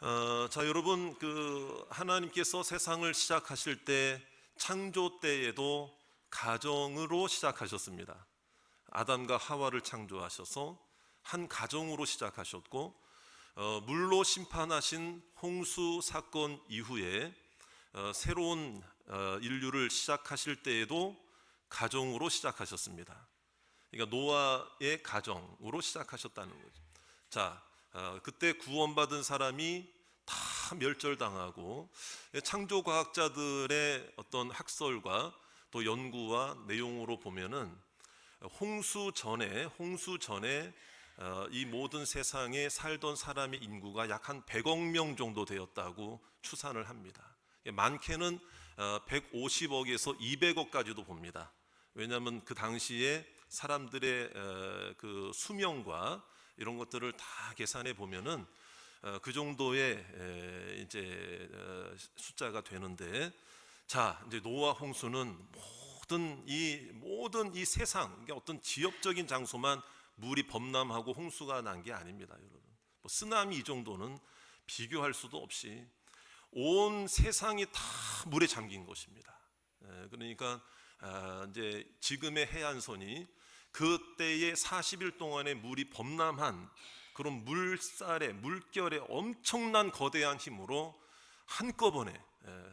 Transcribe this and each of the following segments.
자, 여러분, 하나님께서 세상을 시작하실 때 창조 때에도 가정으로 시작하셨습니다. 아담과 하와를 창조하셔서 한 가정으로 시작하셨고, 물로 심판하신 홍수 사건 이후에 새로운 인류를 시작하실 때에도 가정으로 시작하셨습니다. 그러니까 노아의 가정으로 시작하셨다는 거죠. 자, 그때 구원받은 사람이 다 멸절당하고, 창조과학자들의 어떤 학설과 또 연구와 내용으로 보면은 홍수 전에 이 모든 세상에 살던 사람의 인구가 약 한 100억 명 정도 되었다고 추산을 합니다. 많게는 150억에서 200억까지도 봅니다. 왜냐하면 그 당시에 사람들의 그 수명과 이런 것들을 다 계산해 보면은 그 정도의 이제 숫자가 되는데, 자, 이제 노아 홍수는 모든 이 세상, 그러니까 어떤 지역적인 장소만 물이 범람하고 홍수가 난 게 아닙니다, 여러분. 뭐 쓰나미 이 정도는 비교할 수도 없이 온 세상이 다 물에 잠긴 것입니다. 그러니까 이제 지금의 해안선이 그때의 40일 동안의 물이 범람한 그런 물결의 엄청난 거대한 힘으로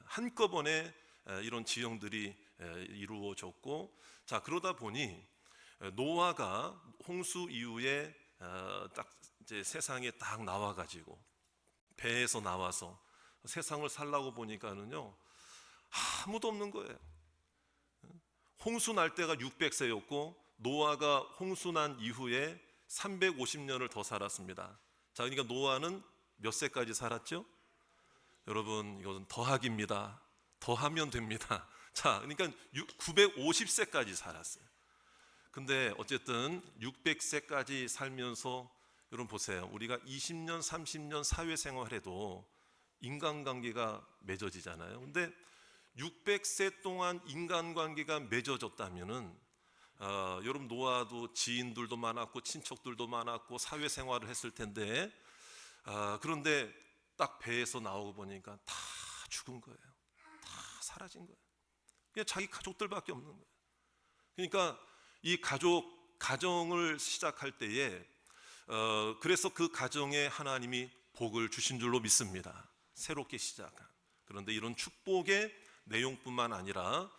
한꺼번에 이런 지형들이 이루어졌고, 자, 그러다 보니 노아가 홍수 이후에 딱 이제 세상에 딱 나와가지고 배에서 나와서 세상을 살라고 보니까는요, 아무도 없는 거예요. 홍수 날 때가 600세였고 노아가 홍수 난 이후에 350년을 더 살았습니다. 자, 그러니까 노아는 몇 세까지 살았죠? 여러분, 이것은 더하기입니다. 더하면 됩니다. 자, 그러니까 950세까지 살았어요. 근데 어쨌든 600세까지 살면서 여러분 보세요. 우리가 20년, 30년 사회생활해도 인간관계가 맺어지잖아요. 근데 600세 동안 인간관계가 맺어졌다면은 여러분, 노아도 지인들도 많았고 친척들도 많았고 사회생활을 했을 텐데, 그런데 딱 배에서 나오고 보니까 다 죽은 거예요. 다 사라진 거예요. 그냥 자기 가족들밖에 없는 거예요. 그러니까 이 가정을 시작할 때에 그래서 그 가정에 하나님이 복을 주신 줄로 믿습니다. 새롭게 시작한. 그런데 이런 축복의 내용뿐만 아니라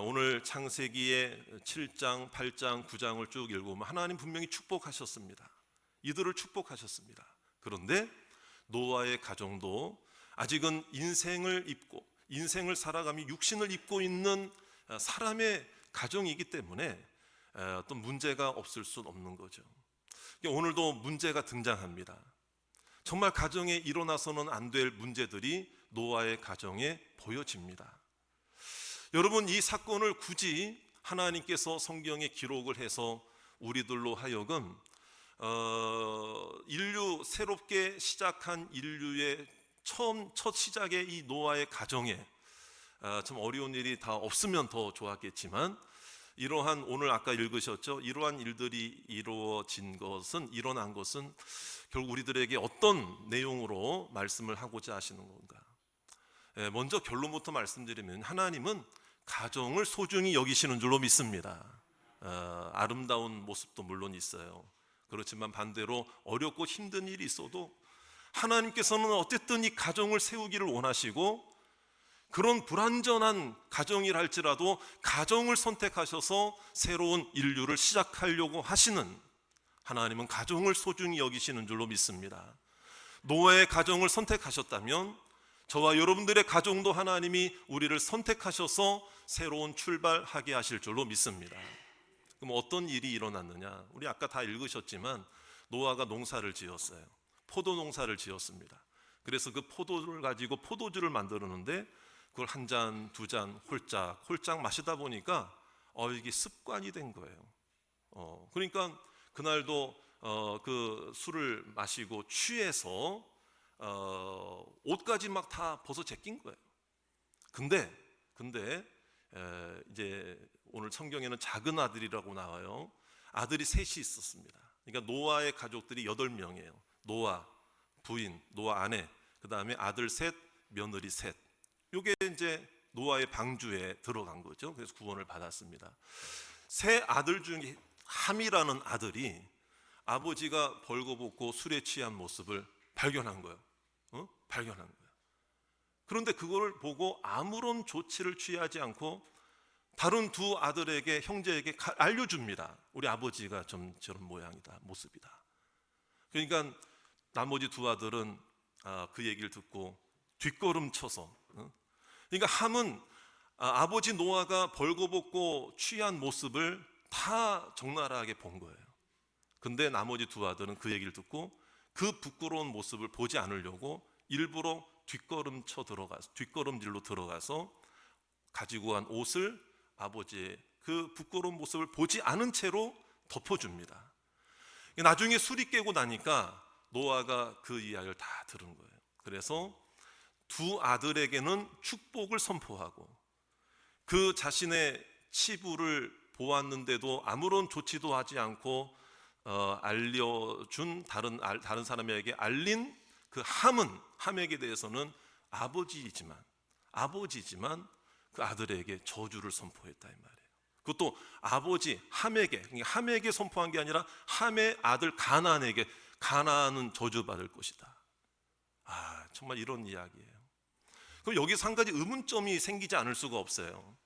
오늘 창세기의 7장, 8장, 9장을 쭉 읽으면 하나님 분명히 축복하셨습니다. 이들을 축복하셨습니다. 그런데 노아의 가정도 아직은 인생을 살아가며 육신을 입고 있는 사람의 가정이기 때문에 어떤 문제가 없을 수 없는 거죠. 오늘도 문제가 등장합니다. 정말 가정에 일어나서는 안 될 문제들이 노아의 가정에 보여집니다. 여러분, 이 사건을 굳이 하나님께서 성경에 기록을 해서 우리들로 하여금 새롭게 시작한 인류의 첫 시작의 이 노아의 가정에 참 어려운 일이 다 없으면 더 좋았겠지만, 이러한 오늘 아까 읽으셨죠? 이러한 일들이 일어난 것은 결국 우리들에게 어떤 내용으로 말씀을 하고자 하시는 건가? 먼저 결론부터 말씀드리면 하나님은 가정을 소중히 여기시는 줄로 믿습니다. 아름다운 모습도 물론 있어요. 그렇지만 반대로 어렵고 힘든 일이 있어도 하나님께서는 어쨌든 이 가정을 세우기를 원하시고, 그런 불완전한 가정이라 할지라도 가정을 선택하셔서 새로운 인류를 시작하려고 하시는 하나님은 가정을 소중히 여기시는 줄로 믿습니다. 노아의 가정을 선택하셨다면 저와 여러분들의 가정도 하나님이 우리를 선택하셔서 새로운 출발하게 하실 줄로 믿습니다. 그럼 어떤 일이 일어났느냐? 우리 아까 다 읽으셨지만 노아가 농사를 지었어요. 포도 농사를 지었습니다. 그래서 그 포도를 가지고 포도주를 만들었는데 그걸 한 잔, 두 잔 홀짝 마시다 보니까 이게 습관이 된 거예요. 그러니까 그날도 그 술을 마시고 취해서 옷까지 막 다 벗어 제낀 거예요. 근데 이제 오늘 성경에는 작은 아들이라고 나와요. 아들이 셋이 있었습니다. 그러니까 노아의 가족들이 8명이에요. 노아 부인, 노아 아내, 그 다음에 아들 셋, 며느리 셋. 이게 이제 노아의 방주에 들어간 거죠. 그래서 구원을 받았습니다. 세 아들 중에 함이라는 아들이 아버지가 벌거벗고 술에 취한 모습을 발견한 거예요. 발견한 거예요. 그런데 그걸 보고 아무런 조치를 취하지 않고 다른 두 아들에게, 형제에게 알려줍니다. 우리 아버지가 좀 저런 모양이다, 모습이다. 그러니까 나머지 두 아들은 그 얘기를 듣고 뒷걸음 쳐서, 그러니까 함은 아버지 노아가 벌거벗고 취한 모습을 다 적나라하게 본 거예요. 근데 나머지 두 아들은 그 얘기를 듣고 그 부끄러운 모습을 보지 않으려고 일부러 뒷걸음질로 들어가서 가지고 간 옷을 아버지의 그 부끄러운 모습을 보지 않은 채로 덮어줍니다. 나중에 술이 깨고 나니까 노아가 그 이야기를 다 들은 거예요. 그래서 두 아들에게는 축복을 선포하고 그 자신의 치부를 보았는데도 아무런 조치도 하지 않고 알려준 다른 사람에게 알린 그 함에게 대해서는 아버지지만 그 아들에게 저주를 선포했다 이 말이에요. 그것도 아버지 함에게 선포한 게 아니라 함의 아들 가나안은 저주받을 것이다. 정말 이런 이야기예요. 그럼 여기서 한 가지 의문점이 생기지 않을 수가 없어요.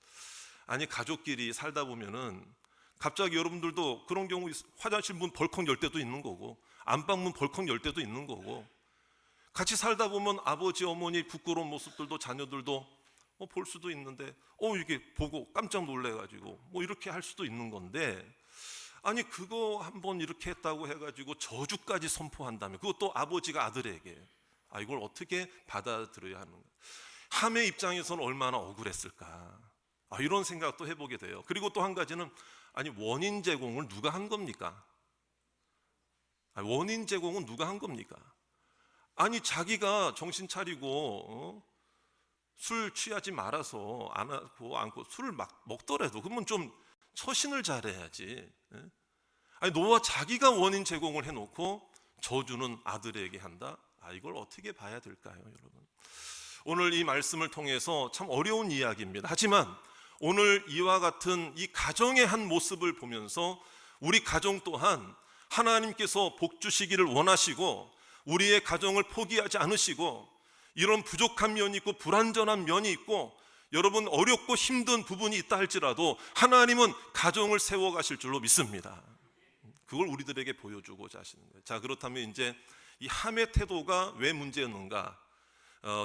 아니, 가족끼리 살다 보면은 갑자기 여러분들도 그런 경우, 화장실 문 벌컥 열 때도 있는 거고 안방 문 벌컥 열 때도 있는 거고, 같이 살다 보면 아버지 어머니 부끄러운 모습들도 자녀들도 볼 수도 있는데 이게 보고 깜짝 놀래가지고 이렇게 할 수도 있는 건데, 아니 그거 한번 이렇게 했다고 해가지고 저주까지 선포한다면, 그것도 아버지가 아들에게, 이걸 어떻게 받아들여야 하는 거야. 함의 입장에서는 얼마나 억울했을까, 이런 생각도 해보게 돼요. 그리고 또 한 가지는, 아니 원인 제공을 누가 한 겁니까? 원인 제공은 누가 한 겁니까? 아니 자기가 정신 차리고 술 취하지 말아서 안 하고 술을 막 먹더라도 그러면 좀 처신을 잘해야지. 아니 노아 자기가 원인 제공을 해놓고 저주는 아들에게 한다? 이걸 어떻게 봐야 될까요, 여러분? 오늘 이 말씀을 통해서 참 어려운 이야기입니다. 하지만 오늘 이와 같은 이 가정의 한 모습을 보면서 우리 가정 또한 하나님께서 복 주시기를 원하시고 우리의 가정을 포기하지 않으시고, 이런 부족한 면이 있고 불완전한 면이 있고 여러분 어렵고 힘든 부분이 있다 할지라도 하나님은 가정을 세워가실 줄로 믿습니다. 그걸 우리들에게 보여주고자 하시는 거예요. 자, 그렇다면 이제 이 함의 태도가 왜 문제였는가,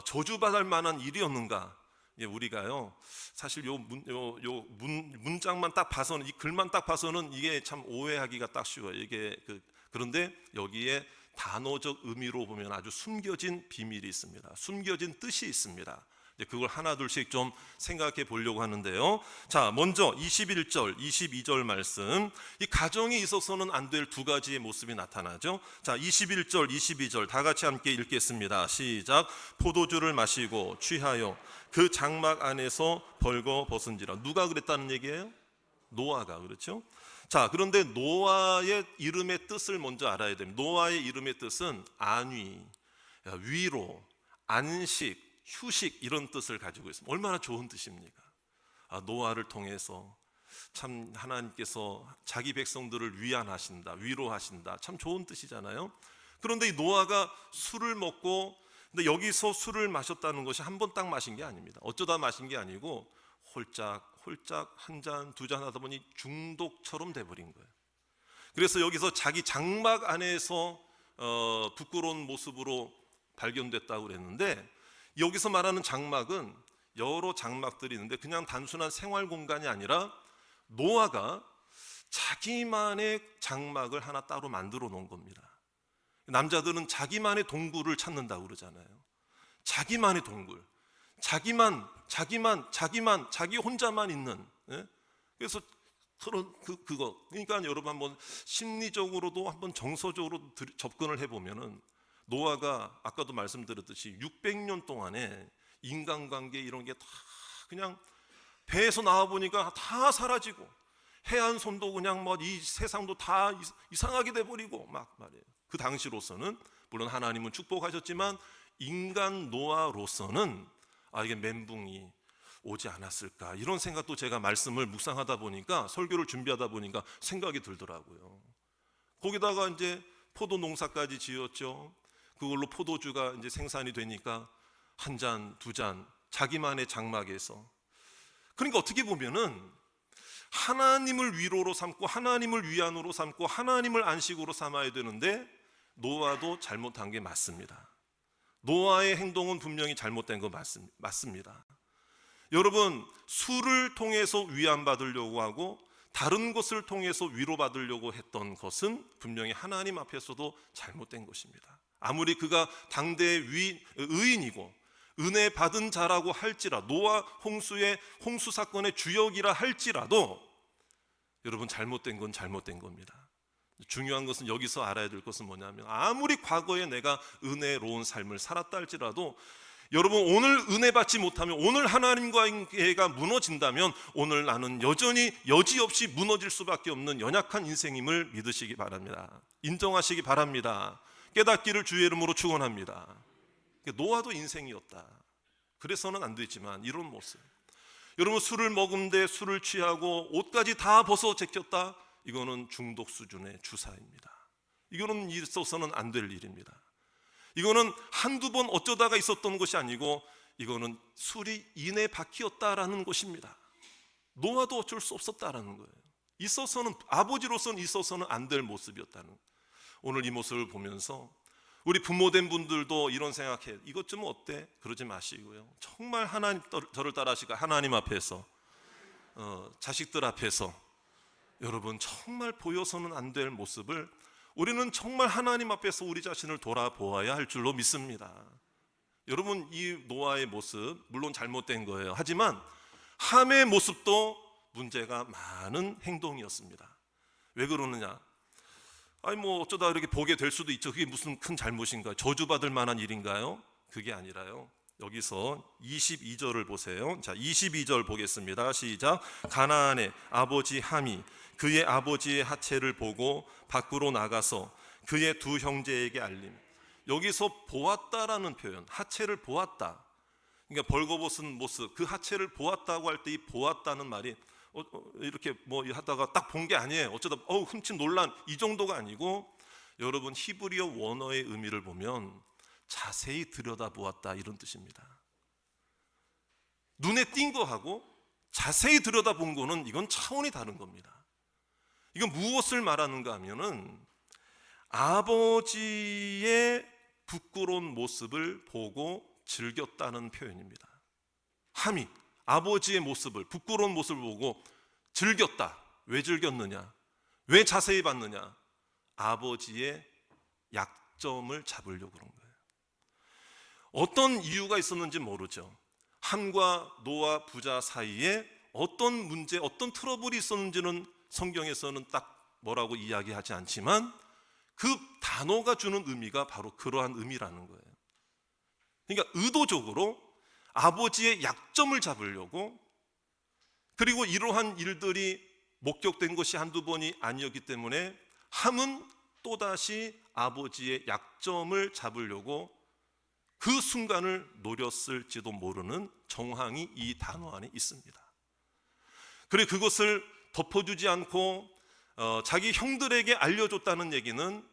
저주받을 만한 일이었는가, 우리가요 사실 요 문장만 딱 봐서는, 이 글만 딱 봐서는 이게 참 오해하기가 딱 쉬워요. 이게 그런데 여기에 단어적 의미로 보면 아주 숨겨진 비밀이 있습니다. 숨겨진 뜻이 있습니다. 그걸 하나둘씩 좀 생각해 보려고 하는데요. 자, 먼저 21절, 22절 말씀, 이 가정에 있어서는 안 될 두 가지의 모습이 나타나죠. 자, 21절, 22절 다 같이 함께 읽겠습니다. 시작. 포도주를 마시고 취하여 그 장막 안에서 벌거벗은지라. 누가 그랬다는 얘기예요? 노아가. 그렇죠? 자, 그런데 노아의 이름의 뜻을 먼저 알아야 됩니다. 노아의 이름의 뜻은 안위, 위로, 안식, 휴식, 이런 뜻을 가지고 있습니다. 얼마나 좋은 뜻입니까? 노아를 통해서 참 하나님께서 자기 백성들을 위안하신다, 위로하신다, 참 좋은 뜻이잖아요. 그런데 이 노아가 술을 먹고, 근데 여기서 술을 마셨다는 것이 한 번 딱 마신 게 아닙니다. 어쩌다 마신 게 아니고 홀짝 한 잔, 두 잔 하다 보니 중독처럼 돼버린 거예요. 그래서 여기서 자기 장막 안에서 부끄러운 모습으로 발견됐다고 그랬는데, 여기서 말하는 장막은 여러 장막들이 있는데 그냥 단순한 생활 공간이 아니라 노아가 자기만의 장막을 하나 따로 만들어 놓은 겁니다. 남자들은 자기만의 동굴을 찾는다고 그러잖아요. 자기만의 동굴, 자기 혼자만 있는. 그래서 그거 그러니까 여러분 한번 심리적으로도 한번 정서적으로 접근을 해보면은, 노아가 아까도 말씀드렸듯이 600년 동안에 인간관계 이런 게 다 그냥 배에서 나와 보니까 다 사라지고, 해안선도 그냥 이 세상도 다 이상하게 돼버리고 막 말이에요. 그 당시로서는 물론 하나님은 축복하셨지만 인간 노아로서는 이게 멘붕이 오지 않았을까, 이런 생각도 제가 말씀을 묵상하다 보니까, 설교를 준비하다 보니까 생각이 들더라고요. 거기다가 이제 포도 농사까지 지었죠. 그걸로 포도주가 이제 생산이 되니까 한 잔, 두 잔, 자기만의 장막에서. 그러니까 어떻게 보면은 하나님을 위로로 삼고 하나님을 위안으로 삼고 하나님을 안식으로 삼아야 되는데 노아도 잘못한 게 맞습니다. 노아의 행동은 분명히 잘못된 거 맞습니다. 여러분, 술을 통해서 위안받으려고 하고 다른 것을 통해서 위로받으려고 했던 것은 분명히 하나님 앞에서도 잘못된 것입니다. 아무리 그가 당대의 의인이고 은혜 받은 자라고 할지라도, 노아 홍수의 홍수 사건의 주역이라 할지라도 여러분, 잘못된 건 잘못된 겁니다. 중요한 것은, 여기서 알아야 될 것은 뭐냐면, 아무리 과거에 내가 은혜로운 삶을 살았다 할지라도 여러분, 오늘 은혜 받지 못하면, 오늘 하나님과의 관계가 무너진다면 오늘 나는 여전히 여지없이 무너질 수밖에 없는 연약한 인생임을 믿으시기 바랍니다. 인정하시기 바랍니다. 깨닫기를 주의 이름으로 축원합니다. 노아도 인생이었다. 그래서는 안 되지만 이런 모습, 여러분, 술을 먹은데 술을 취하고 옷까지 다 벗어 제꼈다, 이거는 중독 수준의 주사입니다. 이거는 있어서는 안 될 일입니다. 이거는 한두 번 어쩌다가 있었던 것이 아니고 이거는 술이 인의 바퀴였다라는 것입니다. 노아도 어쩔 수 없었다라는 거예요. 있어서는, 아버지로서는 있어서는 안 될 모습이었다는 거예요. 오늘 이 모습을 보면서 우리 부모된 분들도 이런 생각해, 이것 좀 어때? 그러지 마시고요, 정말 하나님 저를 따라하시고 하나님 앞에서, 자식들 앞에서 여러분 정말 보여서는 안 될 모습을 우리는 정말 하나님 앞에서 우리 자신을 돌아보아야 할 줄로 믿습니다. 여러분, 이 노아의 모습 물론 잘못된 거예요. 하지만 함의 모습도 문제가 많은 행동이었습니다. 왜 그러느냐? 뭐 어쩌다 이렇게 보게 될 수도 있죠. 그게 무슨 큰 잘못인가요? 저주받을 만한 일인가요? 그게 아니라요, 여기서 22절을 보세요. 자, 22절 보겠습니다. 시작. 가나안의 아버지 함이 그의 아버지의 하체를 보고 밖으로 나가서 그의 두 형제에게 알림. 여기서 보았다라는 표현, 하체를 보았다, 그러니까 벌거벗은 모습, 그 하체를 보았다고 할 때 이 보았다는 말이 이렇게 뭐 하다가 딱 본 게 아니에요. 어쩌다 흠칫 놀란, 이 정도가 아니고, 여러분, 히브리어 원어의 의미를 보면 자세히 들여다보았다, 이런 뜻입니다. 눈에 띈 거하고 자세히 들여다본 거는 이건 차원이 다른 겁니다. 이건 무엇을 말하는가 하면은 아버지의 부끄러운 모습을 보고 즐겼다는 표현입니다. 함이 아버지의 모습을, 부끄러운 모습을 보고 즐겼다. 왜 즐겼느냐? 왜 자세히 봤느냐? 아버지의 약점을 잡으려고 그런 거예요. 어떤 이유가 있었는지 모르죠. 함과 노아 부자 사이에 어떤 문제, 어떤 트러블이 있었는지는 성경에서는 딱 뭐라고 이야기하지 않지만 그 단어가 주는 의미가 바로 그러한 의미라는 거예요. 그러니까 의도적으로 아버지의 약점을 잡으려고, 그리고 이러한 일들이 목격된 것이 한두 번이 아니었기 때문에 함은 또다시 아버지의 약점을 잡으려고 그 순간을 노렸을지도 모르는 정황이 이 단어 안에 있습니다. 그리고 그것을 덮어주지 않고 자기 형들에게 알려줬다는 얘기는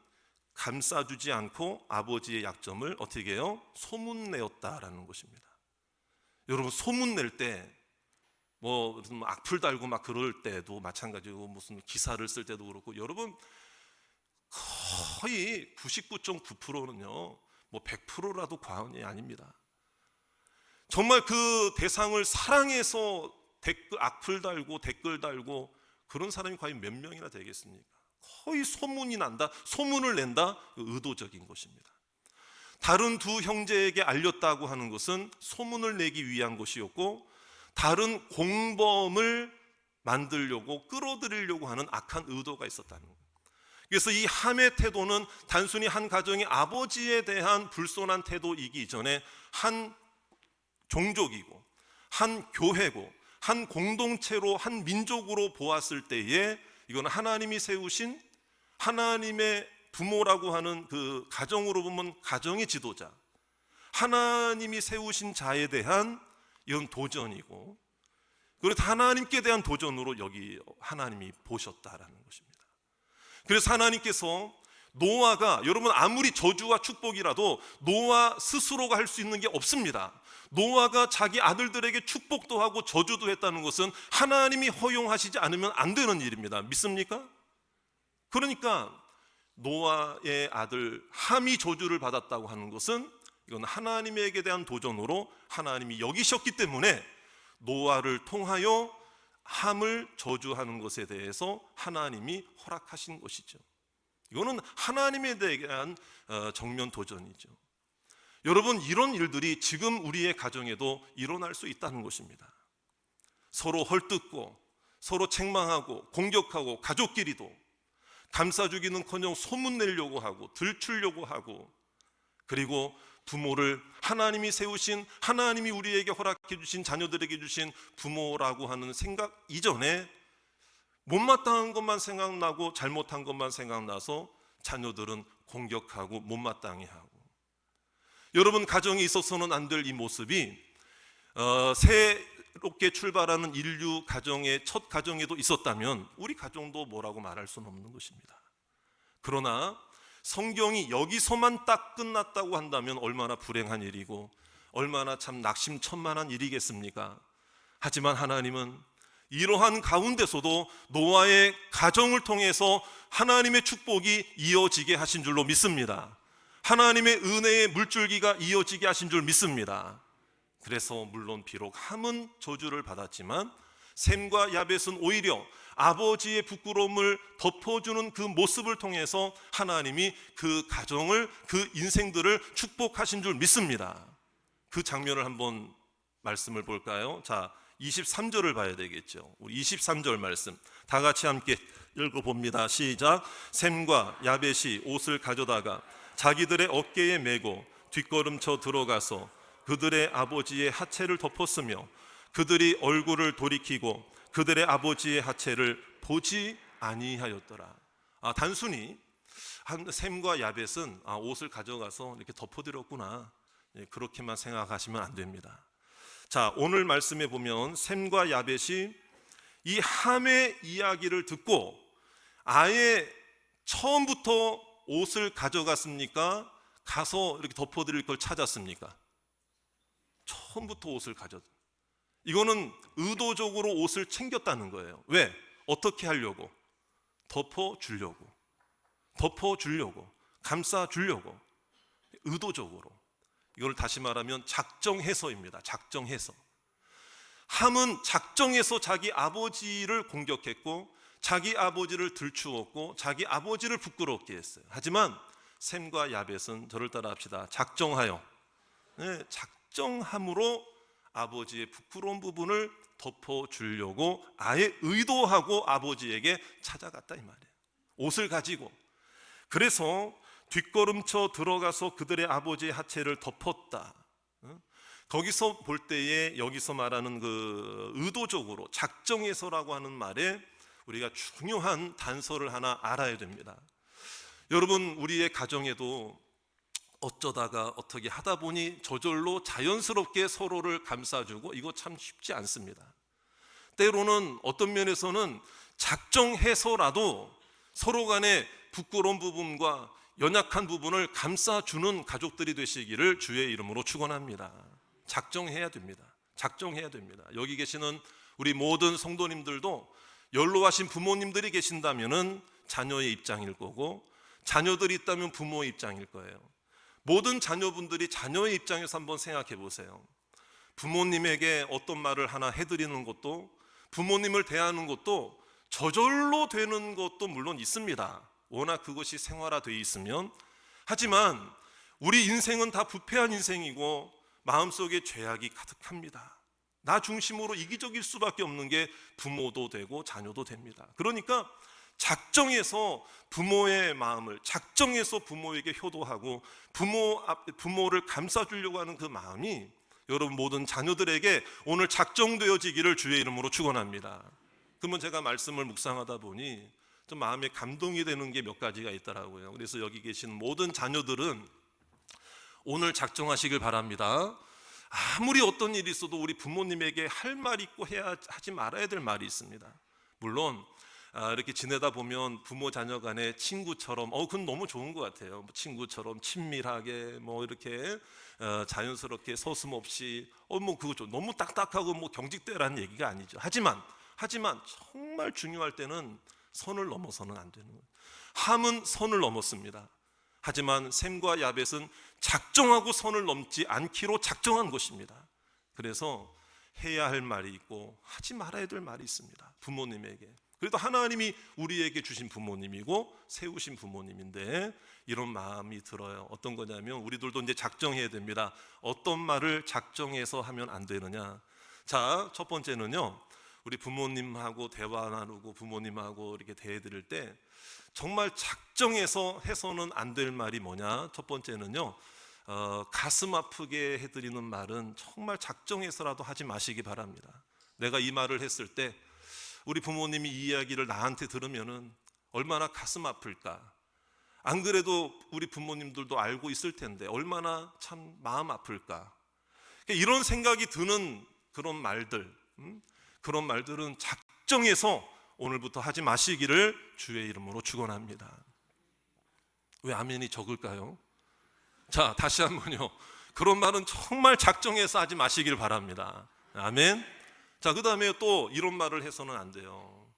감싸주지 않고 아버지의 약점을 어떻게 해요? 소문내었다라는 것입니다. 여러분, 소문낼 때 뭐 악플 달고 막 그럴 때도 마찬가지고, 무슨 기사를 쓸 때도 그렇고, 여러분 거의 99.9%는요 뭐 100%라도 과언이 아닙니다. 정말 그 대상을 사랑해서 악플 달고 댓글 달고 그런 사람이 과연 몇 명이나 되겠습니까? 거의 소문이 난다, 소문을 낸다, 의도적인 것입니다. 다른 두 형제에게 알렸다고 하는 것은 소문을 내기 위한 것이었고, 다른 공범을 만들려고, 끌어들이려고 하는 악한 의도가 있었다는 거예요. 그래서 이 함의 태도는 단순히 한 가정의 아버지에 대한 불손한 태도이기 이전에 한 종족이고, 한 교회고, 한 공동체로, 한 민족으로 보았을 때에 이건 하나님이 세우신 하나님의 부모라고 하는 그 가정으로 보면 가정의 지도자, 하나님이 세우신 자에 대한 이런 도전이고, 그리고 하나님께 대한 도전으로 여기 하나님이 보셨다라는 것입니다. 그래서 하나님께서 노아가, 여러분 아무리 저주와 축복이라도 노아 스스로가 할 수 있는 게 없습니다. 노아가 자기 아들들에게 축복도 하고 저주도 했다는 것은 하나님이 허용하시지 않으면 안 되는 일입니다. 믿습니까? 그러니까 노아의 아들 함이 저주를 받았다고 하는 것은 이건 하나님에게 대한 도전으로 하나님이 여기셨기 때문에 노아를 통하여 함을 저주하는 것에 대해서 하나님이 허락하신 것이죠. 이거는 하나님에 대한 정면 도전이죠. 여러분, 이런 일들이 지금 우리의 가정에도 일어날 수 있다는 것입니다. 서로 헐뜯고 서로 책망하고 공격하고, 가족끼리도 감싸주기는커녕 소문내려고 하고 들추려고 하고, 그리고 부모를 하나님이 세우신, 하나님이 우리에게 허락해 주신, 자녀들에게 주신 부모라고 하는 생각 이전에 못마땅한 것만 생각나고 잘못한 것만 생각나서 자녀들은 공격하고 못마땅해 하고, 여러분 가정에 있어서는 안 될 이 모습이 새롭게 출발하는 인류 가정의 첫 가정에도 있었다면 우리 가정도 뭐라고 말할 수는 없는 것입니다. 그러나 성경이 여기서만 딱 끝났다고 한다면 얼마나 불행한 일이고 얼마나 참 낙심천만한 일이겠습니까? 하지만 하나님은 이러한 가운데서도 노아의 가정을 통해서 하나님의 축복이 이어지게 하신 줄로 믿습니다. 하나님의 은혜의 물줄기가 이어지게 하신 줄 믿습니다. 그래서 물론 비록 함은 저주를 받았지만 셈과 야벳은 오히려 아버지의 부끄러움을 덮어주는 그 모습을 통해서 하나님이 그 가정을, 그 인생들을 축복하신 줄 믿습니다. 그 장면을 한번 말씀을 볼까요? 자, 23절을 봐야 되겠죠. 우리 23절 말씀 다 같이 함께 읽어봅니다. 시작. 셈과 야벳이 옷을 가져다가 자기들의 어깨에 메고 뒷걸음쳐 들어가서 그들의 아버지의 하체를 덮었으며 그들이 얼굴을 돌이키고 그들의 아버지의 하체를 보지 아니하였더라. 단순히 셈과 야벳은 옷을 가져가서 이렇게 덮어드렸구나, 그렇게만 생각하시면 안 됩니다. 자, 오늘 말씀에 보면 셈과 야벳이 이 함의 이야기를 듣고 아예 처음부터 옷을 가져갔습니까? 가서 이렇게 덮어드릴 걸 찾았습니까? 처음부터 옷을 이거는 의도적으로 옷을 챙겼다는 거예요. 왜? 어떻게 하려고? 덮어주려고, 감싸주려고, 의도적으로. 이걸 다시 말하면 작정해서입니다. 작정해서. 함은 작정해서 자기 아버지를 공격했고 자기 아버지를 들추었고 자기 아버지를 부끄럽게 했어요. 하지만 셈과 야벳은 저를 따라 합시다. 작정하여, 작정함으로 아버지의 부끄러운 부분을 덮어주려고 아예 의도하고 아버지에게 찾아갔다 이 말이에요. 옷을 가지고. 그래서 뒷걸음쳐 들어가서 그들의 아버지의 하체를 덮었다. 거기서 볼 때에 여기서 말하는 그 의도적으로, 작정해서라고 하는 말에 우리가 중요한 단서를 하나 알아야 됩니다. 여러분, 우리의 가정에도 어쩌다가 어떻게 하다 보니 저절로 자연스럽게 서로를 감싸주고, 이거 참 쉽지 않습니다. 때로는 어떤 면에서는 작정해서라도 서로 간에 부끄러운 부분과 연약한 부분을 감싸주는 가족들이 되시기를 주의 이름으로 축원합니다. 작정해야 됩니다. 작정해야 됩니다. 여기 계시는 우리 모든 성도님들도 연로하신 부모님들이 계신다면은 자녀의 입장일 거고, 자녀들이 있다면 부모의 입장일 거예요. 모든 자녀분들이 자녀의 입장에서 한번 생각해 보세요. 부모님에게 어떤 말을 하나 해드리는 것도, 부모님을 대하는 것도 저절로 되는 것도 물론 있습니다. 워낙 그것이 생활화되어 있으면. 하지만 우리 인생은 다 부패한 인생이고 마음속에 죄악이 가득합니다. 나 중심으로 이기적일 수밖에 없는 게 부모도 되고 자녀도 됩니다. 그러니까 작정해서 부모의 마음을, 작정해서 부모에게 효도하고 부모를 감싸주려고 하는 그 마음이 여러분 모든 자녀들에게 오늘 작정되어지기를 주의 이름으로 축원합니다. 그러면 제가 말씀을 묵상하다 보니 좀 마음에 감동이 되는 게 몇 가지가 있더라고요. 그래서 여기 계신 모든 자녀들은 오늘 작정하시길 바랍니다. 아무리 어떤 일이 있어도 우리 부모님에게 할 말 있고 하지 말아야 될 말이 있습니다. 물론 이렇게 지내다 보면 부모 자녀 간의 친구처럼 그건 너무 좋은 것 같아요. 친구처럼 친밀하게 이렇게 자연스럽게 서슴없이 그거 좀 너무 딱딱하고 경직되라는 얘기가 아니죠. 하지만 정말 중요할 때는 선을 넘어서는 안 되는 거예요. 함은 선을 넘었습니다. 하지만 셈과 야벳은 작정하고 선을 넘지 않기로 작정한 것입니다. 그래서 해야 할 말이 있고 하지 말아야 될 말이 있습니다. 부모님에게. 그래도 하나님이 우리에게 주신 부모님이고 세우신 부모님인데 이런 마음이 들어요. 어떤 거냐면 우리들도 이제 작정해야 됩니다. 어떤 말을 작정해서 하면 안 되느냐. 자, 첫 번째는요, 우리 부모님하고 대화 나누고 부모님하고 이렇게 대해드릴 때 정말 작정해서 해서는 안 될 말이 뭐냐. 첫 번째는요, 가슴 아프게 해드리는 말은 정말 작정해서라도 하지 마시기 바랍니다. 내가 이 말을 했을 때 우리 부모님이 이 이야기를 나한테 들으면은 얼마나 가슴 아플까. 안 그래도 우리 부모님들도 알고 있을 텐데 얼마나 참 마음 아플까. 이런 생각이 드는 그런 말들, 그런 말들은 작정해서 오늘부터 하지 마시기를 주의 이름으로 축원합니다. 왜 아멘이 적을까요? 자, 다시 한번요. 그런 말은 정말 작정해서 하지 마시길 바랍니다. 아멘. 자, 그 다음에 또 이런 말을 해서는 안 돼요.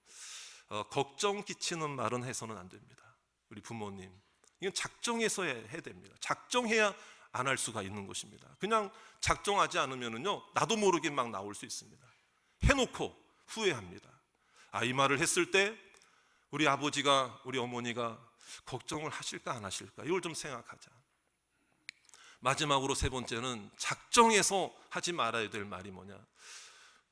걱정 끼치는 말은 해서는 안 됩니다. 우리 부모님, 이건 작정해서 해야 됩니다. 작정해야 안 할 수가 있는 것입니다. 그냥 작정하지 않으면은요, 나도 모르게 막 나올 수 있습니다. 해놓고 후회합니다. 이 말을 했을 때 우리 아버지가, 우리 어머니가 걱정을 하실까 안 하실까, 이걸 좀 생각하자. 마지막으로 세 번째는 작정해서 하지 말아야 될 말이 뭐냐.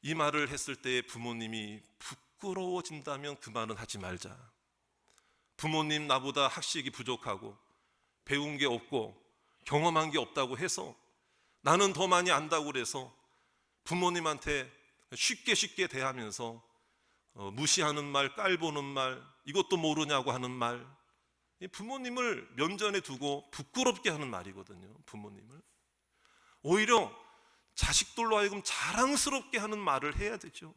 이 말을 했을 때 부모님이 부끄러워진다면 그 말은 하지 말자. 부모님 나보다 학식이 부족하고 배운 게 없고 경험한 게 없다고 해서 나는 더 많이 안다고 그래서 부모님한테 쉽게 대하면서 무시하는 말, 깔보는 말, 이것도 모르냐고 하는 말, 부모님을 면전에 두고 부끄럽게 하는 말이거든요. 부모님을 오히려 자식들로 하여금 자랑스럽게 하는 말을 해야 되죠.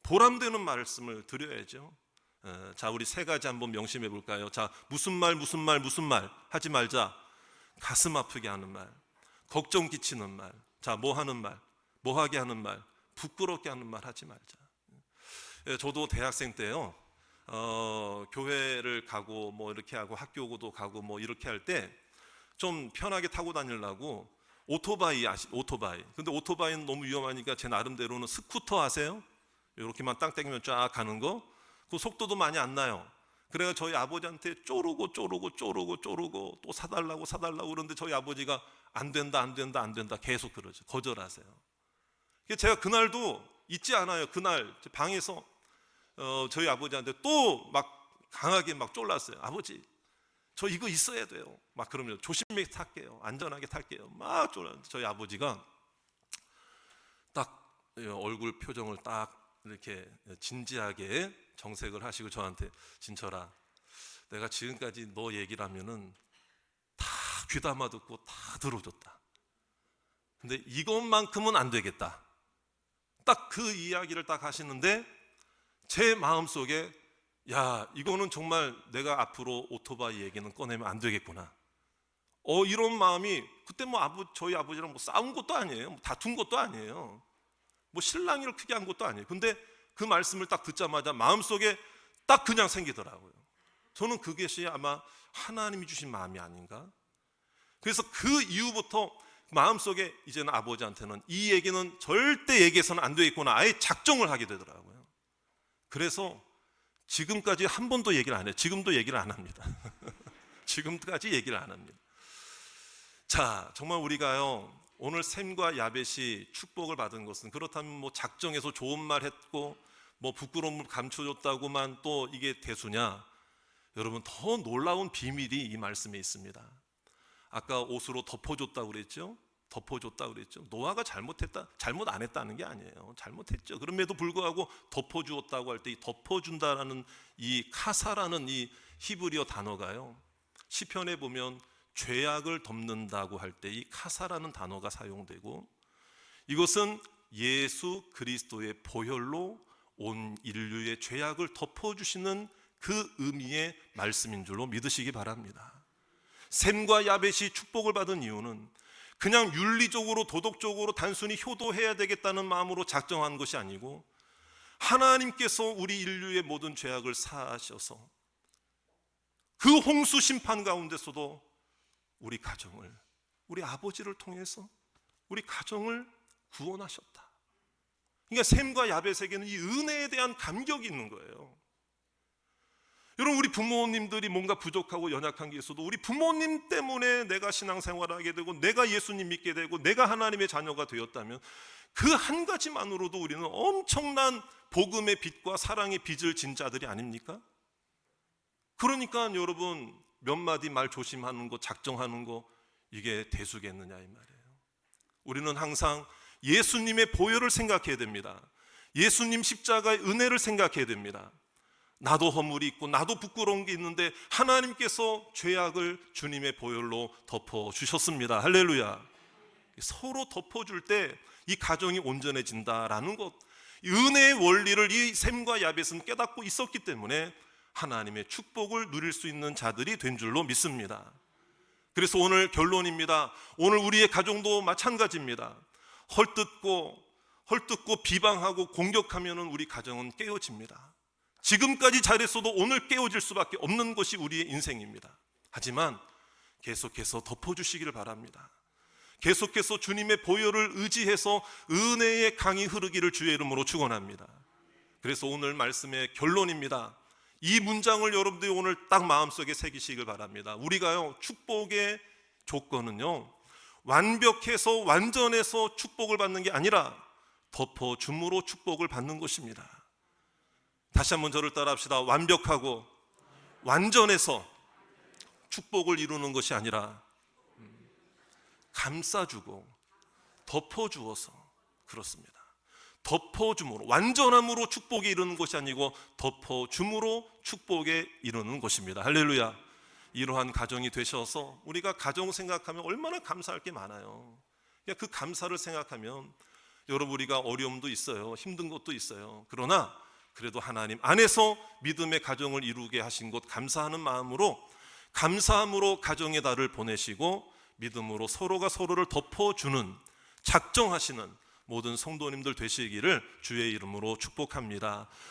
보람되는 말씀을 드려야죠. 자, 우리 세 가지 한번 명심해 볼까요? 자, 무슨 말 하지 말자. 가슴 아프게 하는 말, 걱정 끼치는 말, 자, 뭐 하는 말, 뭐 하게 하는 말, 부끄럽게 하는 말 하지 말자. 저도 대학생 때요, 교회를 가고 이렇게 하고 학교도 가고 이렇게 할 때 좀 편하게 타고 다니려고 오토바이. 근데 오토바이는 너무 위험하니까 제 나름대로는 스쿠터 아세요? 이렇게만 땅 땡기면 쫙 가는 거. 그 속도도 많이 안 나요. 그래서 저희 아버지한테 쪼르고 또 사달라고 그러는데 저희 아버지가 안 된다 계속 그러죠. 거절하세요. 제가 그날도 잊지 않아요. 그날 방에서 저희 아버지한테 또 막 강하게 막 쫄랐어요. 아버지, 저 이거 있어야 돼요. 막 그러면 조심히 탈게요. 안전하게 탈게요. 막 쫄았는데 저희 아버지가 딱 얼굴 표정을 딱 이렇게 진지하게 정색을 하시고 저한테, 진철아, 내가 지금까지 너 얘기를 하면은 다 귀담아 듣고 다 들어줬다. 근데 이것만큼은 안 되겠다. 딱 그 이야기를 딱 하시는데 제 마음속에, 야, 이거는 정말 내가 앞으로 오토바이 얘기는 꺼내면 안 되겠구나. 이런 마음이, 그때 저희 아버지랑 싸운 것도 아니에요. 다툰 것도 아니에요. 실랑이를 크게 한 것도 아니에요. 근데 그 말씀을 딱 듣자마자 마음속에 딱 그냥 생기더라고요. 저는 그것이 아마 하나님이 주신 마음이 아닌가. 그래서 그 이후부터 마음속에 이제는 아버지한테는 이 얘기는 절대 얘기해서는 안 되겠구나, 아예 작정을 하게 되더라고요. 그래서 지금까지 한 번도 얘기를 안 해요. 지금도 얘기를 안 합니다. 지금까지 얘기를 안 합니다. 자, 정말 우리가요, 오늘 셈과 야벳이 축복을 받은 것은, 그렇다면 작정해서 좋은 말 했고 부끄러움을 감춰줬다고만 또 이게 대수냐? 여러분, 더 놀라운 비밀이 이 말씀에 있습니다. 아까 옷으로 덮어줬다고 그랬죠? 노아가 잘못 안 했다는 게 아니에요. 잘못했죠. 그럼에도 불구하고 덮어주었다고 할 때 이 덮어준다라는 이 카사라는 이 히브리어 단어가요, 시편에 보면 죄악을 덮는다고 할 때 이 카사라는 단어가 사용되고, 이것은 예수 그리스도의 보혈로 온 인류의 죄악을 덮어주시는 그 의미의 말씀인 줄로 믿으시기 바랍니다. 셈과 야벳이 축복을 받은 이유는 그냥 윤리적으로 도덕적으로 단순히 효도해야 되겠다는 마음으로 작정한 것이 아니고, 하나님께서 우리 인류의 모든 죄악을 사하셔서 그 홍수 심판 가운데서도 우리 가정을, 우리 아버지를 통해서 우리 가정을 구원하셨다. 그러니까 셈과 야벳에게는 이 은혜에 대한 감격이 있는 거예요. 여러분, 우리 부모님들이 뭔가 부족하고 연약한 게 있어도 우리 부모님 때문에 내가 신앙생활을 하게 되고 내가 예수님 믿게 되고 내가 하나님의 자녀가 되었다면 그 한 가지만으로도 우리는 엄청난 복음의 빛과 사랑의 빚을 진 자들이 아닙니까? 그러니까 여러분, 몇 마디 말 조심하는 거, 작정하는 거, 이게 대수겠느냐 이 말이에요. 우리는 항상 예수님의 보혈을 생각해야 됩니다. 예수님 십자가의 은혜를 생각해야 됩니다. 나도 허물이 있고 나도 부끄러운 게 있는데 하나님께서 죄악을 주님의 보혈로 덮어주셨습니다. 할렐루야. 서로 덮어줄 때 이 가정이 온전해진다라는 것, 은혜의 원리를 이 셈과 야벳은 깨닫고 있었기 때문에 하나님의 축복을 누릴 수 있는 자들이 된 줄로 믿습니다. 그래서 오늘 결론입니다. 오늘 우리의 가정도 마찬가지입니다. 헐뜯고 비방하고 공격하면 우리 가정은 깨어집니다. 지금까지 잘했어도 오늘 깨어질 수밖에 없는 것이 우리의 인생입니다. 하지만 계속해서 덮어주시기를 바랍니다. 계속해서 주님의 보혈을 의지해서 은혜의 강이 흐르기를 주의 이름으로 축원합니다. 그래서 오늘 말씀의 결론입니다. 이 문장을 여러분들이 오늘 딱 마음속에 새기시길 바랍니다. 우리가요, 축복의 조건은요, 완벽해서 완전해서 축복을 받는 게 아니라 덮어줌으로 축복을 받는 것입니다. 다시 한번 저를 따라 합시다. 완벽하고 완전해서 축복을 이루는 것이 아니라 감싸주고 덮어주어서, 그렇습니다. 덮어줌으로, 완전함으로 축복에 이르는 것이 아니고 덮어줌으로 축복에 이르는 것입니다. 할렐루야. 이러한 가정이 되셔서 우리가 가정 생각하면 얼마나 감사할 게 많아요. 그 감사를 생각하면 여러분, 우리가 어려움도 있어요, 힘든 것도 있어요. 그러나 그래도 하나님 안에서 믿음의 가정을 이루게 하신 것 감사하는 마음으로, 감사함으로 가정의 달을 보내시고 믿음으로 서로가 서로를 덮어주는, 작정하시는 모든 성도님들 되시기를 주의 이름으로 축복합니다.